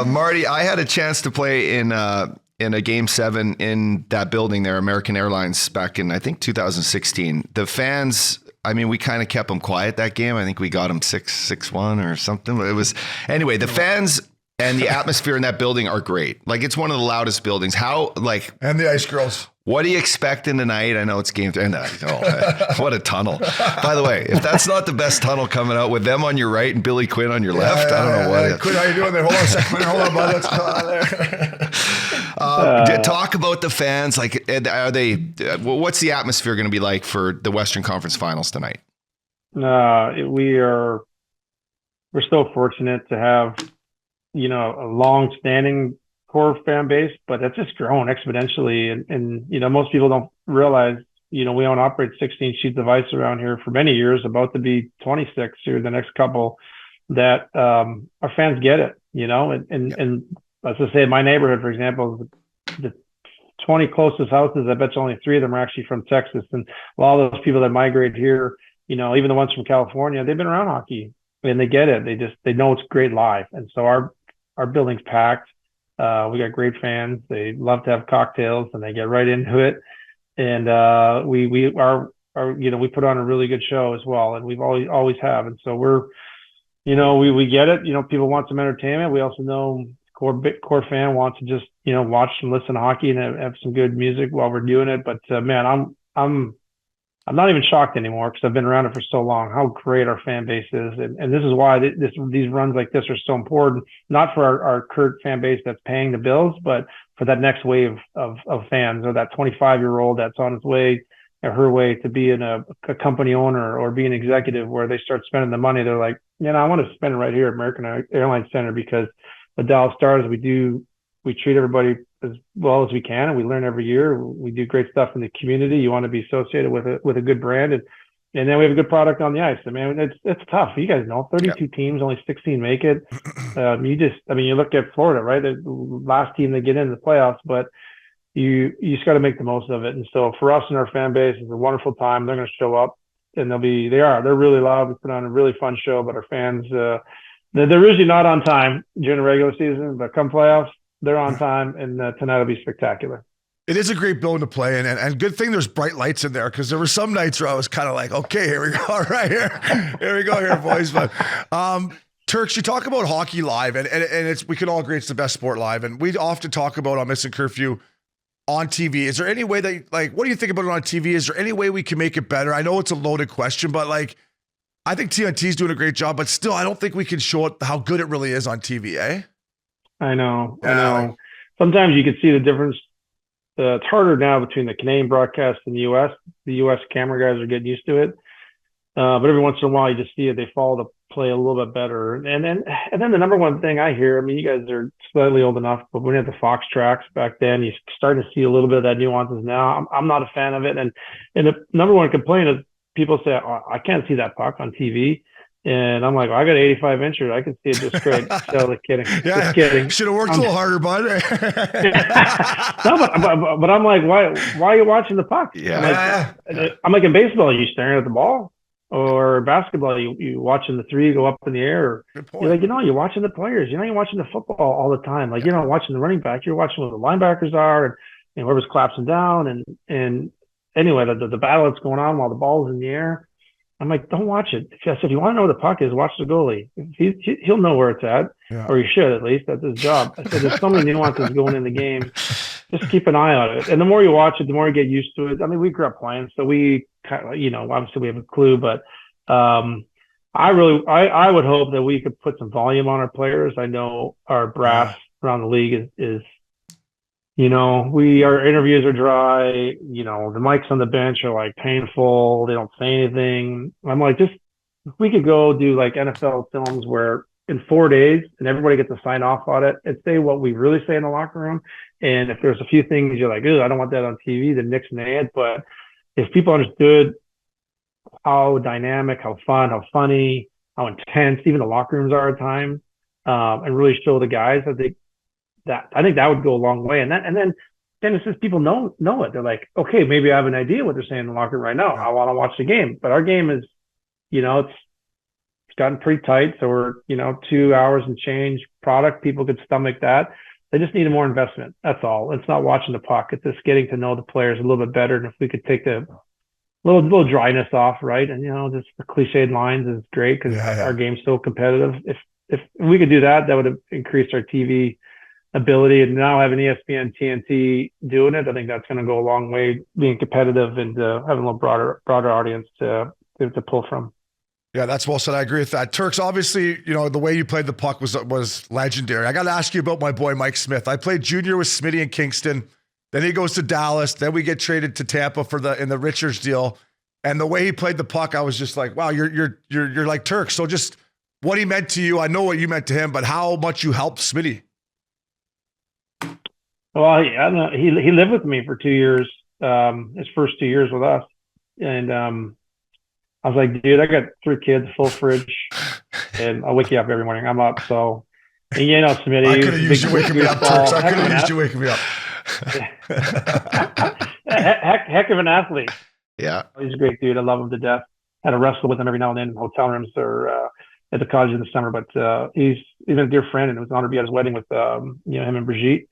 Marty, I had a chance to play in a Game 7 in that building there, American Airlines, back in, I think, 2016. The fans, I mean, we kind of kept them quiet that game. I think we got them 6-1 or something. It was, anyway, the fans and the atmosphere in that building are great. Like, it's one of the loudest buildings. And the Ice Girls. What are you expecting tonight? I know it's game 3. What a tunnel. By the way, if that's not the best tunnel coming out with them on your right and Billy Quinn on your left, I don't know what. Quinn, how you doing there? Hold on a second. Hold on, bud. Let's go on there. Talk about the fans. Like, are they? What's the atmosphere going to be like for the Western Conference Finals tonight? We're so fortunate to have, a long-standing core fan base, but that's just grown exponentially. And most people don't realize, we own operate 16 sheets of ice around here for many years, about to be 26 here the next couple, that our fans get it, and let's just say my neighborhood, for example, the 20 closest houses, I bet you only 3 of them are actually from Texas. And a lot of those people that migrate here, even the ones from California, they've been around hockey and they get it. They know it's great live. And so our building's packed. We got great fans. They love to have cocktails and they get right into it. And we put on a really good show as well. And we've always have. And so we get it. People want some entertainment. We also know core fan wants to just, watch and listen to hockey and have some good music while we're doing it. But man, I'm not even shocked anymore, because I've been around it for so long, how great our fan base is. And this is why these runs like this are so important, not for our current fan base that's paying the bills, but for that next wave of fans, or that 25-year-old that's on his way or her way to being a company owner or being an executive, where they start spending the money. They're like, I want to spend it right here at American Airlines Center, because the Dallas Stars, we treat everybody as well as we can, and we learn every year. We do great stuff in the community. You want to be associated with a good brand, and then we have a good product on the ice. I mean, it's tough. You guys know, 32 teams, only 16 make it. You look at Florida, right? The last team to get into the playoffs, but you just got to make the most of it. And so for us and our fan base, it's a wonderful time. They're going to show up, and they're really loud. We put on a really fun show, but our fans, they're usually not on time during the regular season, but come playoffs, they're on time, and tonight will be spectacular. It is a great building to play in, and good thing there's bright lights in there, because there were some nights where I was kind of like, okay, here we go, all right, here we go, here, boys. But Turks, you talk about hockey live, and we can all agree it's the best sport live, and we often talk about on Missin Curfew on TV? Is there any way that, like, what do you think about it on TV? Is there any way we can make it better? I know it's a loaded question, but like, I think TNT's doing a great job, but still, I don't think we can show it how good it really is on TV, eh? I know. Sometimes you can see the difference. It's harder now between the Canadian broadcast and the U.S. The U.S. camera guys are getting used to it. But every once in a while, you just see it. They follow the play a little bit better. And then the number one thing I hear, I mean, you guys are slightly old enough, but when we had the Fox tracks back then, you start to see a little bit of that nuances now. I'm not a fan of it. And the number one complaint is people say, oh, I can't see that puck on TV. And I'm like, well, I got 85 inches. I can see it just great. Totally kidding. Yeah, just kidding. Should have worked a little harder, bud. No, but I'm like, why are you watching the puck? Yeah. I'm like in baseball, are you staring at the ball? Or basketball, you watching the three go up in the air. Or you're like, you're watching the players. You're watching the football all the time. Like, you're not watching the running back. You're watching what the linebackers are and whoever's collapsing down. And anyway, the battle that's going on while the ball's in the air. I'm like, don't watch it. If you want to know where the puck is, watch the goalie. He'll know where it's at, or he should at least. That's his job. I said, there's so many nuances going in the game. Just keep an eye on it. And the more you watch it, the more you get used to it. I mean, we grew up playing, so we kind of, obviously we have a clue, but I would hope that we could put some volume on our players. I know our brass around the league is our interviews are dry. The mics on the bench are like painful. They don't say anything. I'm like, if we could go do like NFL films where in 4 days and everybody gets to sign off on it and say what we really say in the locker room. And if there's a few things you're like, I don't want that on TV, then nix and add. But if people understood how dynamic, how fun, how funny, how intense even the locker rooms are at times, and really show the guys, I think that would go a long way. And then it's just people know it. They're like, okay, maybe I have an idea what they're saying in the locker room right now. I want to watch the game. But our game is, it's gotten pretty tight. So we're, 2 hours and change product. People could stomach that. They just need more investment. That's all. It's not watching the puck. It's just getting to know the players a little bit better. And if we could take the little dryness off, right? And, just the cliched lines is great because our game's so competitive. If we could do that, that would have increased our TV ability. And now having ESPN, TNT doing it, I think that's going to go a long way, being competitive and having a little broader audience to pull from. Yeah, that's well said. I agree with that. Turks, obviously, the way you played the puck was legendary. I got to ask you about my boy Mike Smith. I played junior with Smitty in Kingston. Then he goes to Dallas. Then we get traded to Tampa in the Richards deal. And the way he played the puck, I was just like, wow, you're like Turks. So just what he meant to you, I know what you meant to him, but how much you helped Smitty. Well, he lived with me for 2 years, his first 2 years with us. And I was like, dude, I got 3 kids, full fridge, and I'll wake you up every morning. I'm up. So, and Smitty. I could have used you waking me up, Turks. I could have used you waking me up. heck of an athlete. Yeah. He's a great dude. I love him to death. Had to wrestle with him every now and then in hotel rooms or at the cottage in the summer. But he's been a dear friend, and it was an honor to be at his wedding with him and Brigitte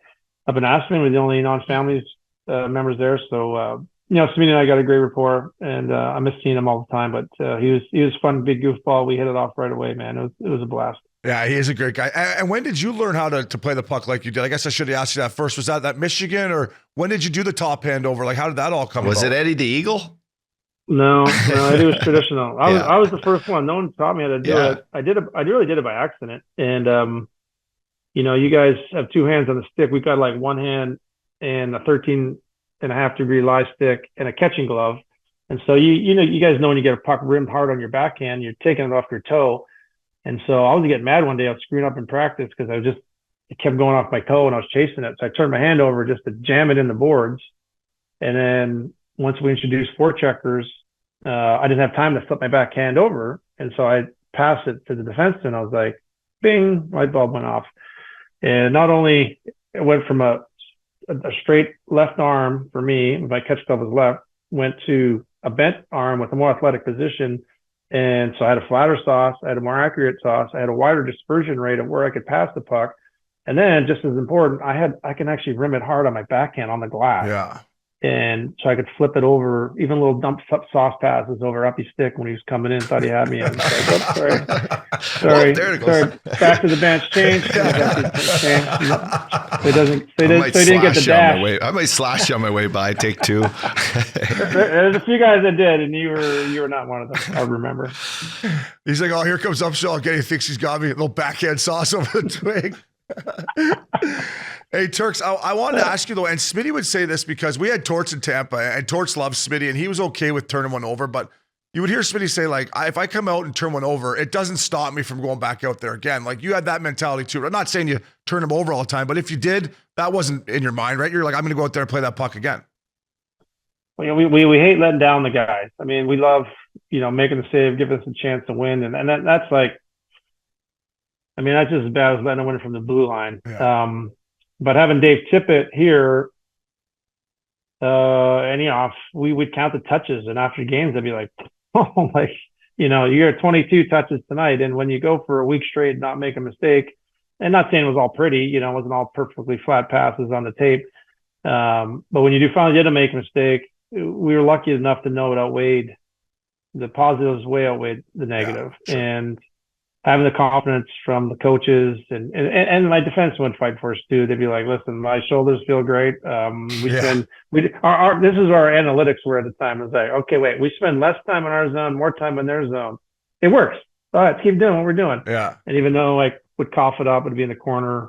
up in Aspen. We're the only non-families members there. So Smitty and I got a great rapport, and I miss seeing him all the time. But he was fun, big goofball. We hit it off right away, man. It was a blast. Yeah, he is a great guy. And when did you learn how to play the puck like you did? I guess I should have asked you that first. Was that Michigan, or when did you do the top hand over? Like, how did that all come about? Was it Eddie the Eagle? No, it was traditional. I was the first one. No one taught me how to do it. I really did it by accident. And you guys have 2 hands on the stick. We've got like one hand and a 13.5-degree live stick and a catching glove. And so you guys know when you get a puck rimmed hard on your backhand, you're taking it off your toe. And so I was getting mad one day. I was screwing up in practice because it kept going off my toe and I was chasing it. So I turned my hand over just to jam it in the boards. And then once we introduced forecheckers, I didn't have time to flip my backhand over. And so I passed it to the defenseman. I was like, bing, light bulb went off. And not only it went from a straight left arm for me, my catch glove was left, went to a bent arm with a more athletic position. And so I had a flatter sauce, I had a more accurate sauce, I had a wider dispersion rate of where I could pass the puck. And then just as important, I can actually rim it hard on my backhand on the glass. Yeah. And so I could flip it over, even little dump sauce passes over uppy stick when he was coming in, thought he had me. And like, oh, sorry. There it goes. Back to the bench, change. So he didn't get the dash. I might slash you on my way by, take two. There's a few guys that did, and you were not one of them. I remember. He's like, oh, here comes Upshaw again. He thinks he's got me. A little backhand sauce over the twig. Hey, Turks, I wanted to ask you, though, and Smitty would say this because we had Torts in Tampa, and Torts loves Smitty, and he was okay with turning one over, but you would hear Smitty say, like, if I come out and turn one over, it doesn't stop me from going back out there again. Like, you had that mentality, too. I'm not saying you turn him over all the time, but if you did, that wasn't in your mind, right? You're like, I'm going to go out there and play that puck again. Well, we hate letting down the guys. I mean, we love, making the save, give us a chance to win, and that's like, I mean, that's just as bad as letting a win from the blue line. Yeah. But having Dave Tippett here, and we would count the touches, and after games, I'd be like, oh, like, you got 22 touches tonight, and when you go for a week straight and not make a mistake, and not saying it was all pretty, it wasn't all perfectly flat passes on the tape, but when you finally did make a mistake, we were lucky enough to know it outweighed the positives, way outweighed the negative, yeah, sure. And having the confidence from the coaches and my defense would fight for us too. They'd be like, listen, my shoulders feel great. This is where our analytics were at the time. It was like, okay, wait, we spend less time in our zone, more time in their zone. It works. All right, let's keep doing what we're doing. Yeah. And even though like would cough it up, it'd be in the corner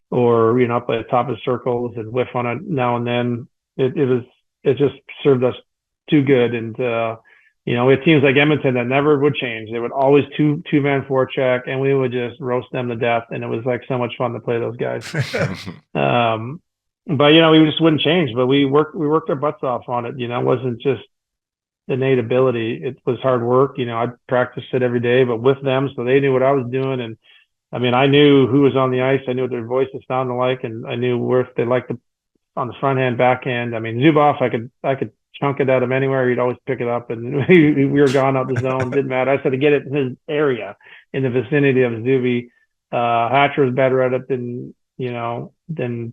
or, up at the top of the circles and whiff on it now and then. It just served us too good. And, we had teams like Edmonton that never would change. They would always two-man forecheck, and we would just roast them to death. And it was like so much fun to play those guys. But we just wouldn't change. But we worked our butts off on it. It wasn't just innate ability. It was hard work. I'd practice it every day, but with them, so they knew what I was doing. And I mean, I knew who was on the ice. I knew what their voices sounded like, and I knew where if they liked on the front hand, back hand. I mean, Zubov, I could chunk it at him anywhere. He'd always pick it up, and we were gone out the zone. Didn't matter. I just had to get it in his area, in the vicinity of Zuby. Hatcher was better at it than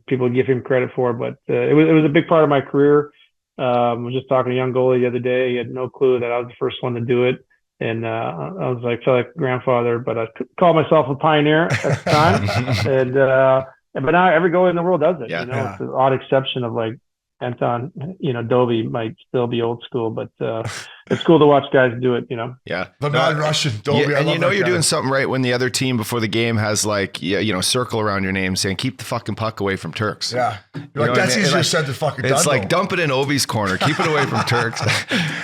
people give him credit for. But it was a big part of my career. I was just talking to a young goalie the other day. He had no clue that I was the first one to do it, and I was like, felt like a grandfather, but I called myself a pioneer at the time. But now every goalie in the world does it. Yeah, It's an odd exception of like Anton, Dovey might still be old school, but it's cool to watch guys do it, Yeah. The non-Russian Dovey. Yeah, and you're doing something right when the other team before the game has like, circle around your name saying, keep the fucking puck away from Turks. Yeah. You're like, that's easier said than fucking done. It's like, dump it in Ovi's corner, keep it away from Turks.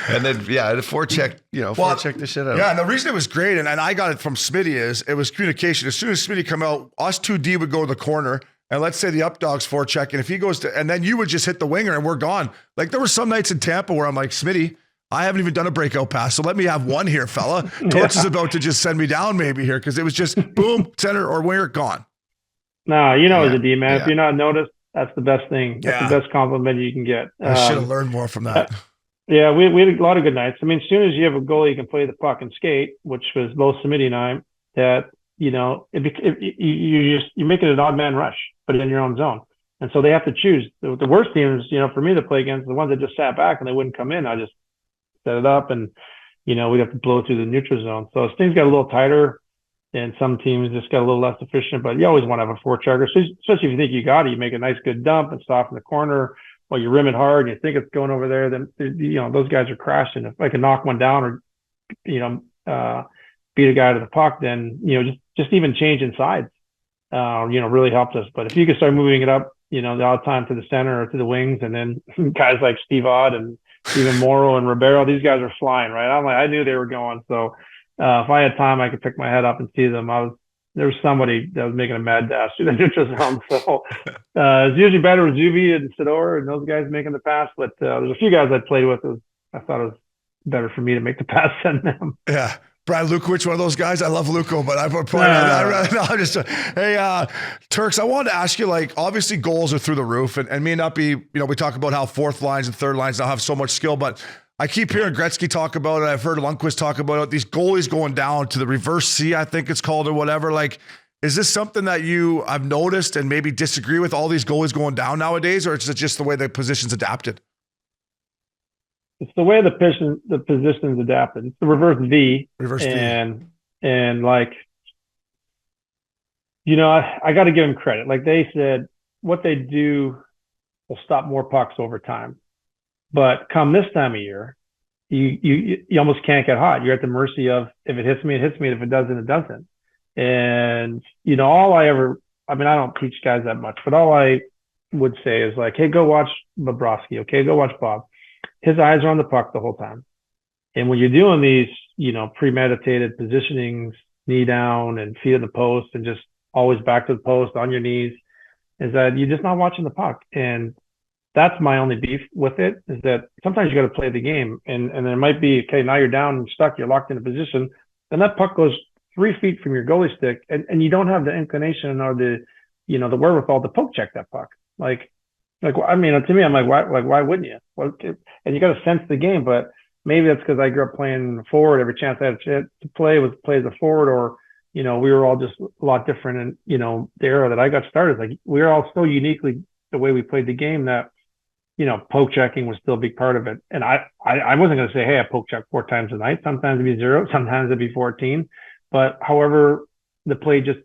And then, the forecheck, forecheck the shit out. Yeah, and the reason it was great, and I got it from Smitty, is it was communication. As soon as Smitty come out, us 2D would go to the corner, and let's say the up dog's forecheck, and if he goes to, and then you would just hit the winger and we're gone. Like there were some nights in Tampa where I'm like, Smitty, I haven't even done a breakout pass, so let me have one here, fella. Torch is about to just send me down maybe here, because it was just boom, center or winger, gone. No, as a D man, if you're not noticed, that's the best thing. That's the best compliment you can get. I should have learned more from that. We had a lot of good nights. I mean, as soon as you have a goalie who can play the puck and skate, which was both Smitty and I, that you're making an odd man rush, but in your own zone. And so they have to choose. The worst teams, for me to play against, the ones that just sat back and they wouldn't come in. I just set it up and, we'd have to blow through the neutral zone. So as things got a little tighter and some teams just got a little less efficient, but you always want to have a forechecker, especially if you think you got it. You make a nice, good dump and stop in the corner while you rim it hard and you think it's going over there, then, those guys are crashing. If I can knock one down or, beat a guy to the puck, then, just even changing sides, really helped us. But if you could start moving it up, the odd time to the center or to the wings, and then guys like Steve Odd and even Morrow and Ribeiro, these guys are flying, right? I knew they were going. So if I had time, I could pick my head up and see them. There was somebody that was making a mad dash through the neutral zone. So it's usually better with Zuby and Sidor and those guys making the pass. But there's a few guys I played with. I thought it was better for me to make the pass than them. Yeah. Brad Lukowicz, one of those guys. I love Luko, but I'd rather just. Hey, Turks, I wanted to ask you, like, obviously goals are through the roof, and may not be, we talk about how fourth lines and third lines now have so much skill, but I keep hearing Gretzky talk about it. I've heard Lundqvist talk about it. These goalies going down to the reverse C, I think it's called, or whatever. Like, is this something that I've noticed and maybe disagree with, all these goalies going down nowadays, or is it just the way the position's adapted? it's the way the position's adapted. It's the reverse V. And like, you know, I got to give them credit. Like they said, what they do will stop more pucks over time. But come this time of year, you almost can't get hot. You're at the mercy of, if it hits me, it hits me. If it doesn't, it doesn't. And, you know, I don't teach guys that much, but all I would say is like, hey, go watch Bobrovsky. Okay, go watch Bob. His eyes are on the puck the whole time. And when you're doing these, you know, premeditated positionings, knee down and feet in the post and just always back to the post on your knees, is that you're just not watching the puck. And that's my only beef with it, is that sometimes you got to play the game. And there might be, okay, now you're down and stuck, you're locked in a position, then that puck goes 3 feet from your goalie stick, and you don't have the inclination or the, you know, the wherewithal to poke check that puck. Like, I mean, to me, I'm like, why wouldn't you? Well, and you got to sense the game, but maybe that's because I grew up playing forward. Every chance I had to play was play as a forward, or, you know, we were all just a lot different. And, you know, the era that I got started, like, we were all so uniquely the way we played the game that, you know, poke checking was still a big part of it. And I wasn't going to say, hey, I poke check 4 times a night. Sometimes it'd be 0, sometimes it'd be 14. But however, the play just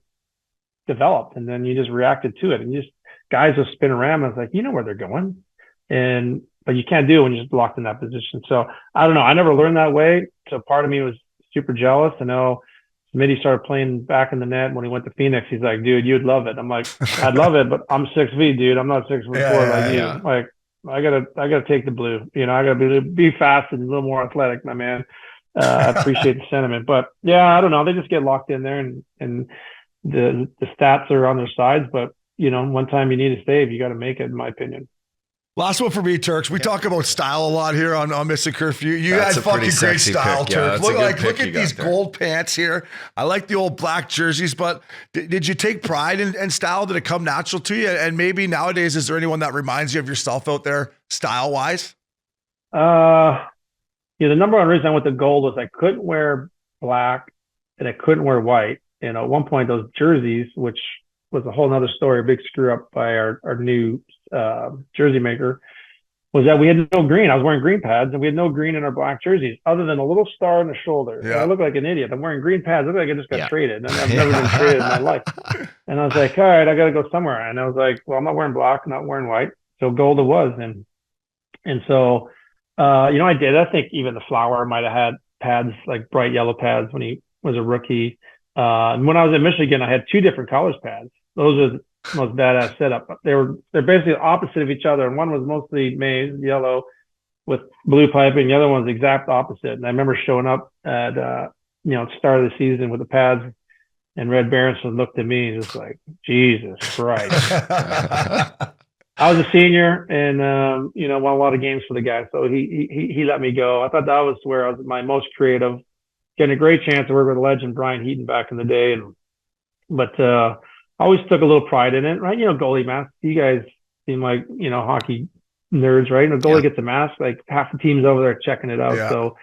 developed, and then you just reacted to it. And you just, guys will spin around. And it's like, you know where they're going. But you can't do it when you're just locked in that position. So I don't know. I never learned that way. So part of me was super jealous. I know Smitty started playing back in the net when he went to Phoenix. He's like, dude, you'd love it. I'm like, I'd love it, but I'm 6 feet, dude. I'm not 6'4" like you. Like, I gotta take the blue. You know, I gotta be fast and a little more athletic, my man. I appreciate the sentiment, but yeah, I don't know. They just get locked in there, and the stats are on their sides. But you know, one time you need a save, you got to make it, in my opinion. Last one for me, Turks. We talk about style a lot here on Missin Curfew. You had fucking great style, Turks. Look at these gold pants here. I like the old black jerseys, but did you take pride in style? Did it come natural to you? And maybe nowadays, is there anyone that reminds you of yourself out there, style-wise? Yeah, the number one reason I went to gold was I couldn't wear black and I couldn't wear white. And at one point, those jerseys, which was a whole nother story, a big screw up by our new jersey maker, was that we had no green. I was wearing green pads, and we had no green in our black jerseys other than a little star on the shoulder. Yeah. I look like an idiot. I'm wearing green pads. I look like I just got traded. And I've never been traded in my life. And I was like, all right, I got to go somewhere. And I was like, well, I'm not wearing black, I'm not wearing white. So gold it was. And so, you know, I did. I think even the Flower might have had pads, like bright yellow pads, when he was a rookie. And when I was in Michigan, I had 2 different colors pads. Those are the most badass setup. They're basically opposite of each other, and one was mostly maize yellow with blue piping. The other one's the exact opposite. And I remember showing up at you know, start of the season with the pads, and Red Berenson looked at me and was like, Jesus Christ. I was a senior, and you know, won a lot of games for the guy, so he let me go. I thought that was where I was my most creative, getting a great chance to work with a legend, Brian Heaton, back in the day. But I always took a little pride in it, right? You know, goalie mask. You guys seem like, you know, hockey nerds, right? And a goalie gets a mask, like half the team's over there checking it out. Yeah. So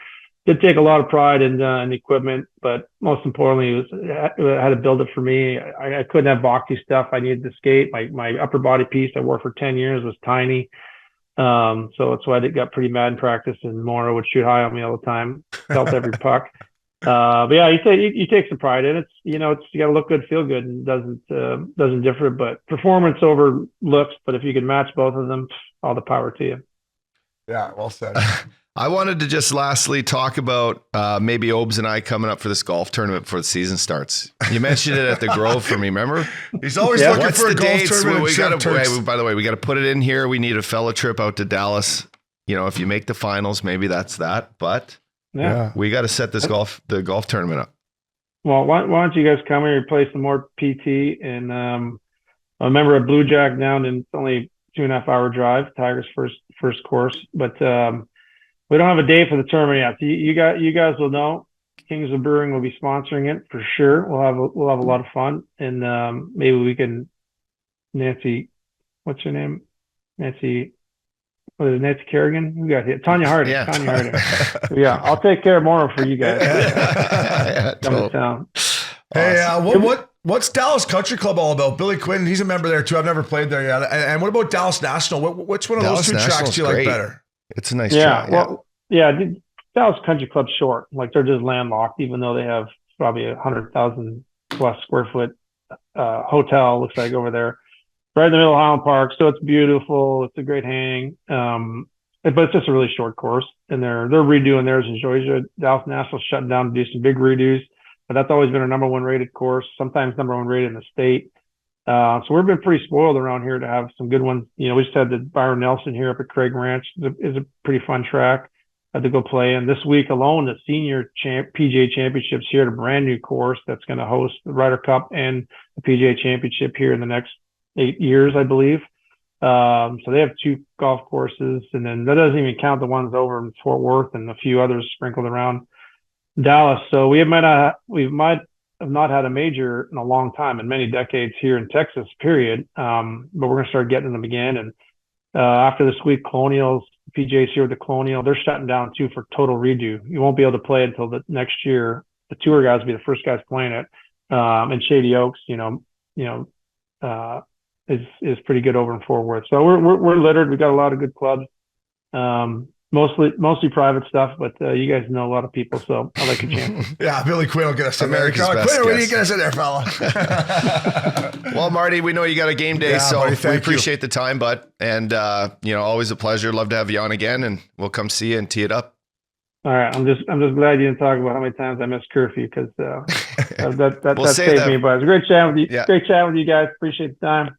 did take a lot of pride in the equipment, but most importantly, it had to build it for me. I couldn't have boxy stuff. I needed to skate. My upper body piece I wore for 10 years was tiny. So that's why I got pretty mad in practice, and Mora would shoot high on me all the time. Felt every puck. But yeah, you take some pride in it. You know, you got to look good, feel good, and doesn't differ. But performance over looks. But if you can match both of them, all the power to you. Yeah, well said. I wanted to just lastly talk about maybe Obes and I coming up for this golf tournament before the season starts. You mentioned it at the Grove for me, remember? He's always looking for a golf tournament. By the way, we got to put it in here. We need a fellow trip out to Dallas. You know, if you make the finals, maybe that's that. But yeah, we got to set the golf tournament up. Well, why don't you guys come here and play some more PT? And I remember at Blue Jack down, and it's only 2.5 hour drive, Tiger's first course. But we don't have a day for the tournament yet. So you guys will know. Kings of Brewing will be sponsoring it for sure. We'll have a lot of fun, and maybe we can. Nancy, what's her name? Nancy. What is it, Nancy Kerrigan? Who got hit? Tanya Harding. Yeah. Tanya Harding. Yeah, I'll take care of more for you guys. Come to town. Hey, what's Dallas Country Club all about? Billy Quinn, he's a member there too. I've never played there yet. And what about Dallas National? Which one of those two tracks do you like better? It's a nice track. Well, Dallas Country Club's short. Like they're just landlocked, even though they have probably 100,000 plus square foot hotel. Looks like over there, right in the middle of Highland Park. So it's beautiful. It's a great hang. But it's just a really short course, and they're redoing theirs in Georgia. Dallas National's shutting down to do some big redos, but that's always been our number one rated course. Sometimes number one rated in the state. So we've been pretty spoiled around here to have some good ones. You know, we just had the Byron Nelson here up at Craig Ranch is a pretty fun track to go play. And this week alone, the senior PGA championships here at a brand new course that's going to host the Ryder Cup and the PGA championship here in the next 8 years, I believe. So they have 2 golf courses, and then that doesn't even count the ones over in Fort Worth and a few others sprinkled around Dallas. So we might have not had a major in a long time, in many decades here in Texas, period. But we're going to start getting them again. And after this week, Colonials, PGA's here with the Colonial, they're shutting down too for total redo. You won't be able to play until the next year. The tour guys will be the first guys playing it. And Shady Oaks, is pretty good over in Fort Worth. So we're littered. We've got a lot of good clubs. Mostly private stuff, but you guys know a lot of people, so I like your chance. Yeah, Billy Quinn will get us in there. America's best Quinn, guest. what do you get us in there, fella? Well, Marty, we know you got a game day, so buddy, we appreciate the time, bud. And, always a pleasure. Love to have you on again, and we'll come see you and tee it up. All right. I'm just glad you didn't talk about how many times I missed curfew, because that We'll saved me. But it was a great chatting with you. Yeah. Great chatting with you guys. Appreciate the time.